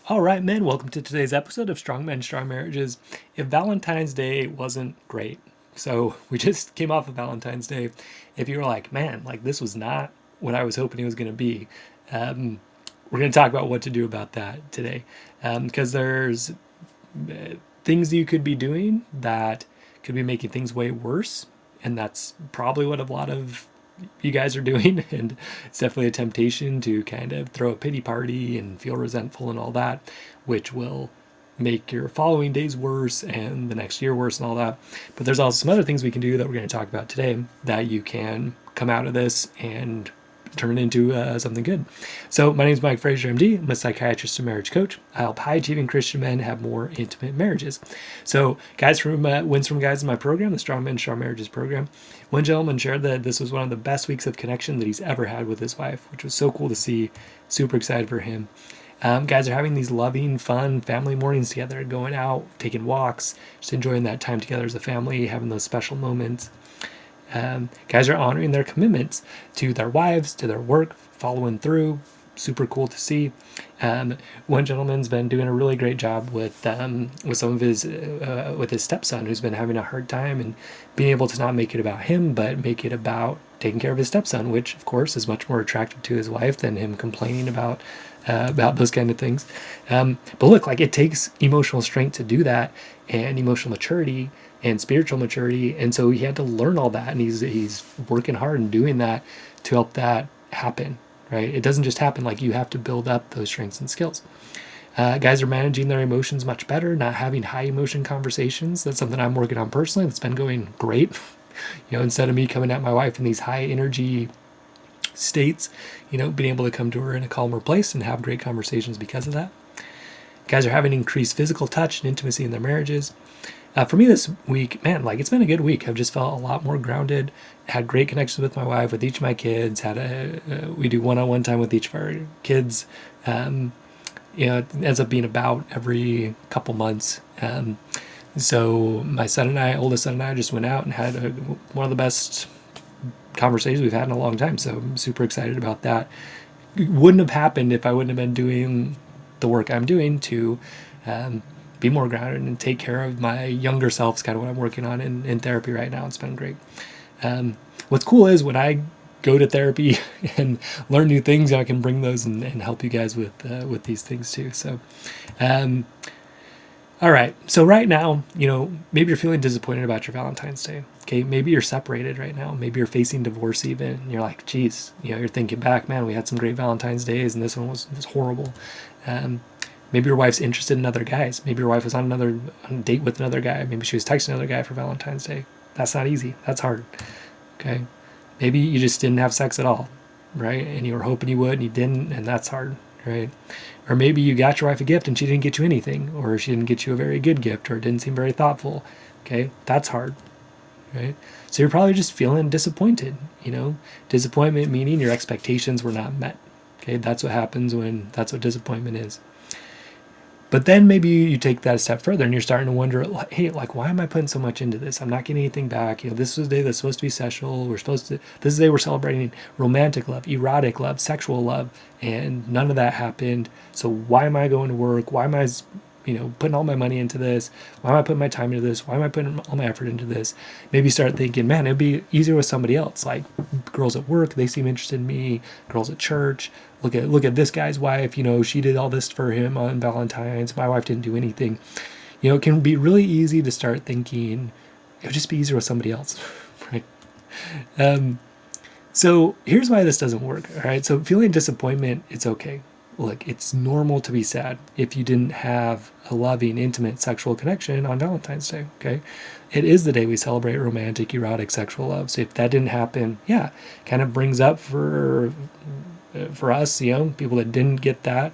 All right, men, welcome to today's episode of Strong Men, Strong Marriages. If Valentine's Day wasn't great, so we just came off of Valentine's Day. If you were like, man, like this was not what I was hoping it was going to be, we're going to talk about what to do about that today. Because there's things you could be doing that could be making things way worse. And that's probably what a lot of you guys are doing. And it's definitely a temptation to kind of throw a pity party and feel resentful and all that, which will make your following days worse and the next year worse and all that. But there's also some other things we can do that we're going to talk about today that you can come out of this and turn it into something good. So my name is Mike Fraser, MD. I'm a psychiatrist and marriage coach. I help high-achieving Christian men have more intimate marriages. So guys from wins from guys in my program, the Strong Men, Strong Marriages program, one gentleman shared that this was one of the best weeks of connection that he's ever had with his wife, which was so cool to see. Super excited for him. Guys are having these loving, fun family mornings together, going out, taking walks, just enjoying that time together as a family, having those special moments. Guys are honoring their commitments to their wives, to their work, following through. Super cool to see. One gentleman's been doing a really great job with some of his with his stepson, who's been having a hard time, and being able to not make it about him, but make it about taking care of his stepson, which of course is much more attractive to his wife than him complaining about those kind of things. But look, like it takes emotional strength to do that, and emotional maturity and spiritual maturity, and so he had to learn all that, and he's working hard and doing that to help that happen. Right? It doesn't just happen. Like, you have to build up those strengths and skills. Guys are managing their emotions much better, not having high emotion conversations. That's something I'm working on personally. That's been going great. Instead of me coming at my wife in these high energy states, being able to come to her in a calmer place and have great conversations because of that. Guys are having increased physical touch and intimacy in their marriages. For me this week, man, like it's been a good week. I've just felt a lot more grounded, had great connections with my wife, with each of my kids, we do one-on-one time with each of our kids. It ends up being about every couple months. So my oldest son and I just went out and had one of the best conversations we've had in a long time. So I'm super excited about that. It wouldn't have happened if I wouldn't have been doing the work I'm doing to be more grounded and take care of my younger self. Is kind of what I'm working on in therapy right now. It's been great. What's cool is when I go to therapy and learn new things, I can bring those and help you guys with these things too. So, all right. So right now, maybe you're feeling disappointed about your Valentine's Day. Okay, maybe you're separated right now. Maybe you're facing divorce even. And you're like, geez, you're thinking back, man, we had some great Valentine's Days and this one was horrible. Maybe your wife's interested in other guys. Maybe your wife was on a date with another guy. Maybe she was texting another guy for Valentine's Day. That's not easy. That's hard. Okay. Maybe you just didn't have sex at all, right? And you were hoping you would and you didn't, and that's hard, right? Or maybe you got your wife a gift and she didn't get you anything, or she didn't get you a very good gift, or it didn't seem very thoughtful. Okay. That's hard, right? So you're probably just feeling disappointed, Disappointment meaning your expectations were not met. Okay. That's what disappointment is. But then maybe you take that a step further and you're starting to wonder, hey, like, why am I putting so much into this? I'm not getting anything back. This was a day that's supposed to be sexual. This is the day we're celebrating romantic love, erotic love, sexual love, and none of that happened. So why am I going to work? Why am I, putting all my money into this? Why am I putting my time into this? Why am I putting all my effort into this? Maybe start thinking, man, it'd be easier with somebody else. Like girls at work, they seem interested in me. Girls at church. Look at this guy's wife. She did all this for him on Valentine's. My wife didn't do anything. It can be really easy to start thinking it would just be easier with somebody else, right? So here's why this doesn't work. All right. So feeling disappointment, it's okay. Look, it's normal to be sad if you didn't have a loving, intimate sexual connection on Valentine's Day. Okay. It is the day we celebrate romantic, erotic, sexual love. So if that didn't happen, yeah, kind of brings up for us, people that didn't get that,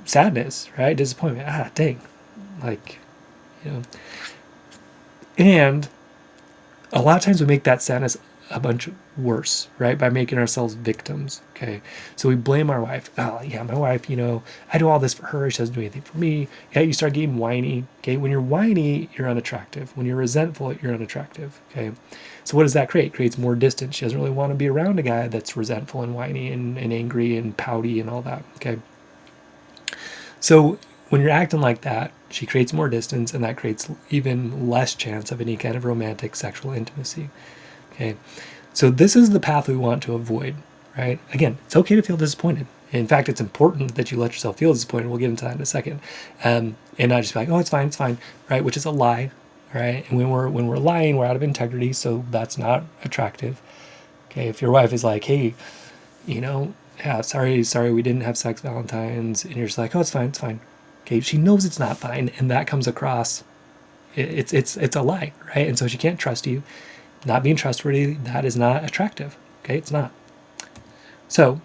sadness, right? Disappointment. Dang. Like, and a lot of times we make that sadness a bunch worse, right? By making ourselves victims. Okay. So we blame our wife. Oh yeah, my wife, I do all this for her. She doesn't do anything for me. Yeah. You start getting whiny. Okay. When you're whiny, you're unattractive. When you're resentful, you're unattractive. Okay. So what does that create? It creates more distance. She doesn't really want to be around a guy that's resentful and whiny and angry and pouty and all that. Okay. So when you're acting like that, she creates more distance, and that creates even less chance of any kind of romantic sexual intimacy. Okay, so this is the path we want to avoid, right? Again, it's okay to feel disappointed. In fact, it's important that you let yourself feel disappointed. We'll get into that in a second, and not just be like, "Oh, it's fine," right? Which is a lie, right? And when we're lying, we're out of integrity, so that's not attractive. Okay, if your wife is like, "Hey, yeah, sorry, we didn't have sex Valentine's," and you're just like, "Oh, it's fine." Okay, she knows it's not fine, and that comes across. It's a lie, right? And so she can't trust you. Not being trustworthy, that is not attractive. Okay, it's not. So,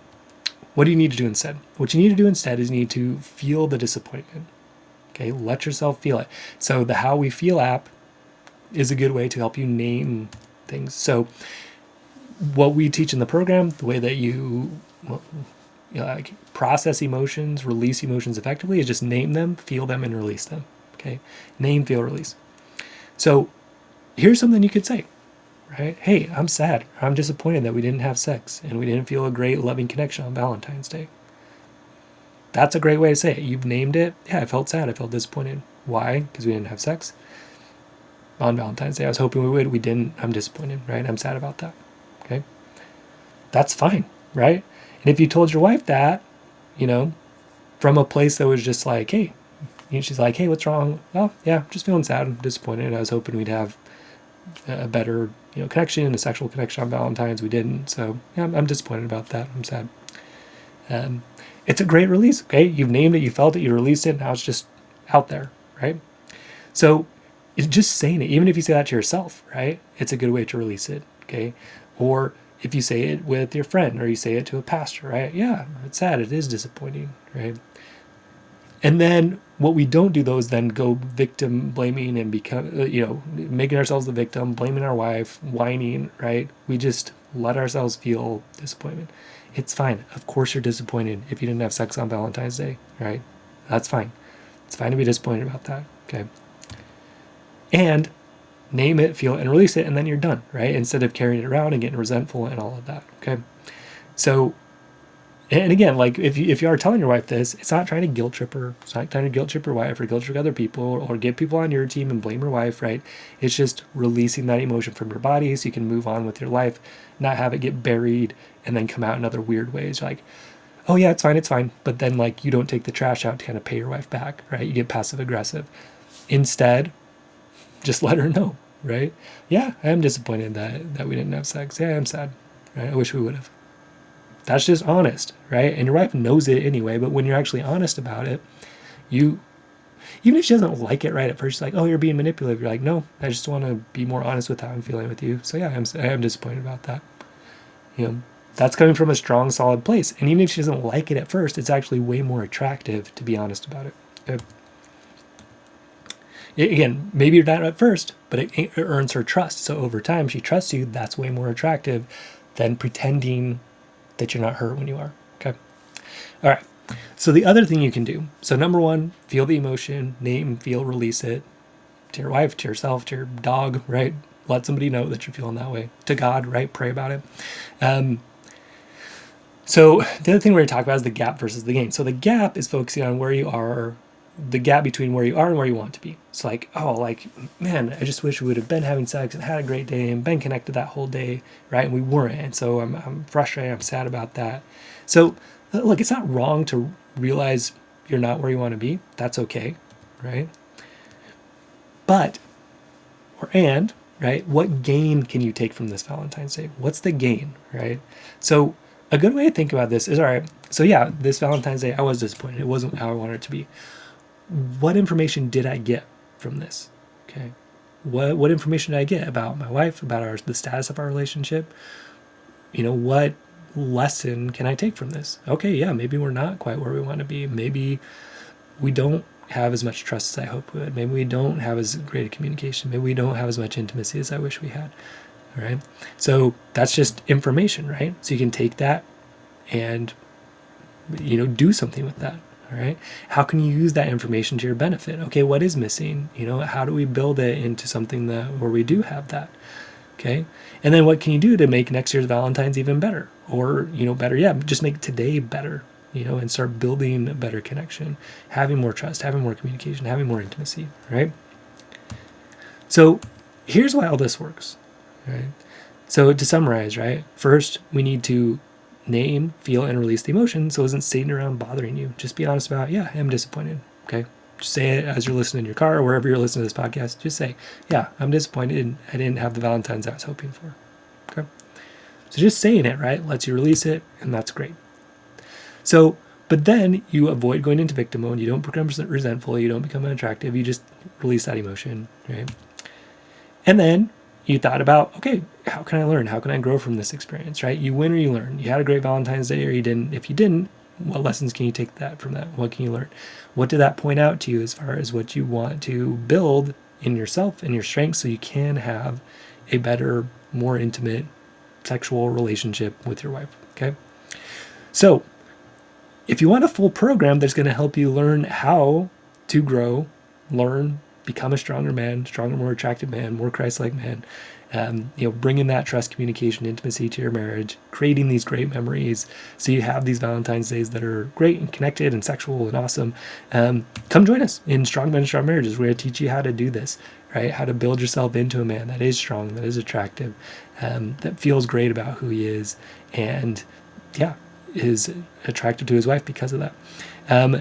what do you need to do instead? What you need to do instead is you need to feel the disappointment. Okay, let yourself feel it. So the How We Feel app is a good way to help you name things. So what we teach in the program, the way that you like process emotions, release emotions effectively, is just name them, feel them, and release them. Okay, name, feel, release. So here's something you could say. Right? Hey, I'm sad. I'm disappointed that we didn't have sex and we didn't feel a great loving connection on Valentine's Day. That's a great way to say it. You've named it. Yeah, I felt sad. I felt disappointed. Why? Because we didn't have sex on Valentine's Day. I was hoping we would. We didn't. I'm disappointed, right? I'm sad about that. Okay? That's fine, right? And if you told your wife that, from a place that was just like, hey, she's like, hey, what's wrong? Oh, yeah, just feeling sad. I'm disappointed. I was hoping we'd have a better connection, a sexual connection on Valentine's. We didn't. So yeah, I'm disappointed about that. I'm sad. It's a great release. Okay, you've named it, you felt it, you released it. Now it's just out there, right? So it's just saying it, even if you say that to yourself, right? It's a good way to release it. Okay, or if you say it with your friend or you say it to a pastor, right? Yeah, it's sad. It is disappointing, right? And then what we don't do though is then go victim blaming and become, making ourselves the victim, blaming our wife, whining, right? We just let ourselves feel disappointment. It's fine. Of course you're disappointed if you didn't have sex on Valentine's Day, right? That's fine. It's fine to be disappointed about that, okay? And name it, feel it, and release it, and then you're done, right? Instead of carrying it around and getting resentful and all of that, okay? So, and again, like if you are telling your wife this, it's not trying to guilt trip her. It's not trying to guilt trip your wife or guilt trip other people or get people on your team and blame your wife, right? It's just releasing that emotion from your body so you can move on with your life, not have it get buried and then come out in other weird ways. Like, oh yeah, it's fine. But then like you don't take the trash out to kind of pay your wife back, right? You get passive aggressive. Instead, just let her know, right? Yeah, I am disappointed that we didn't have sex. Yeah, I'm sad. Right? I wish we would have. That's just honest, right? And your wife knows it anyway, but when you're actually honest about it, even if she doesn't like it right at first, she's like, oh, you're being manipulative. You're like, no, I just want to be more honest with how I'm feeling with you. So yeah, I am disappointed about that. That's coming from a strong, solid place. And even if she doesn't like it at first, it's actually way more attractive to be honest about it. Okay? Again, maybe you're not at first, but it earns her trust. So over time, she trusts you. That's way more attractive than pretending that you're not hurt when you are. Okay. All right. So the other thing you can do. So number one, feel the emotion, name, feel, release it to your wife, to yourself, to your dog, right? Let somebody know that you're feeling that way. To God, right? Pray about it. So the other thing we're going to talk about is the gap versus the gain. So the gap is focusing on where you are, the gap between where you are and where you want to be. It's like, man, I just wish we would have been having sex and had a great day and been connected that whole day, right? And we weren't. And so I'm frustrated. I'm sad about that. So look, it's not wrong to realize you're not where you want to be. That's okay, right? Right? What gain can you take from this Valentine's Day? What's the gain, right? So a good way to think about this is, all right, so yeah, this Valentine's Day, I was disappointed. It wasn't how I wanted it to be. What information did I get from this? Okay. What information did I get about my wife, about the status of our relationship? What lesson can I take from this? Okay, yeah, maybe we're not quite where we want to be. Maybe we don't have as much trust as I hope we would. Maybe we don't have as great a communication. Maybe we don't have as much intimacy as I wish we had. All right. So that's just information, right? So you can take that and, do something with that. All right. How can you use that information to your benefit? Okay. What is missing? How do we build it into something where we do have that? Okay. And then what can you do to make next year's Valentine's even better? Or, better yet, just make today better. and start building a better connection, having more trust, having more communication, having more intimacy, right? So here's why all this works, right? So to summarize, right? First, we need to name, feel, and release the emotion so it isn't sitting around bothering you. Just be honest about, yeah, I'm disappointed, okay? Just say it as you're listening in your car or wherever you're listening to this podcast. Just say, yeah, I'm disappointed. I didn't have the Valentine's I was hoping for, okay? So just saying it, right, lets you release it, and that's great. So, but then you avoid going into victim mode. You don't become resentful. You don't become unattractive. You just release that emotion, right? And then you thought about, okay, how can I learn? How can I grow from this experience, right? You win or you learn. You had a great Valentine's Day or you didn't. If you didn't, what lessons can you take from that? What can you learn? What did that point out to you as far as what you want to build in yourself and your strengths so you can have a better, more intimate sexual relationship with your wife, okay? So if you want a full program that's going to help you learn how to grow, learn, become a stronger man, stronger, more attractive man, more Christ-like man, bringing that trust, communication, intimacy to your marriage, creating these great memories so you have these Valentine's Days that are great and connected and sexual and awesome, come join us in Strong Men, Strong Marriages. We're going to teach you how to do this, right? How to build yourself into a man that is strong, that is attractive, that feels great about who he is, and yeah, is attracted to his wife because of that.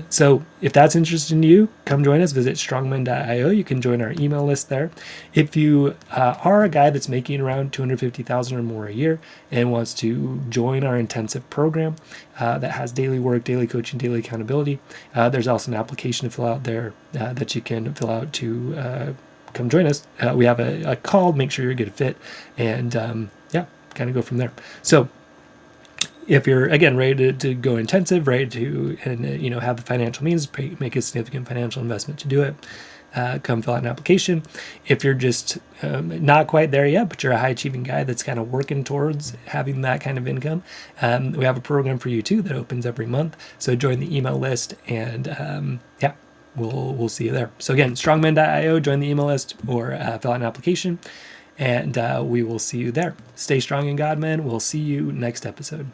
So if that's interesting to you, come join us. Visit strongmen.io. You can join our email list there. If you are a guy that's making around $250,000 or more a year and wants to join our intensive program that has daily work, daily coaching, daily accountability, there's also an application to fill out there that you can fill out to come join us. We have a call, make sure you're a good fit, and kind of go from there. So if you're, again, ready to go intensive, ready to have the financial means, make a significant financial investment to do it, come fill out an application. If you're just not quite there yet, but you're a high-achieving guy that's kind of working towards having that kind of income, we have a program for you too that opens every month. So join the email list, and we'll see you there. So again, strongmen.io, join the email list, or fill out an application, and we will see you there. Stay strong in God, men. We'll see you next episode.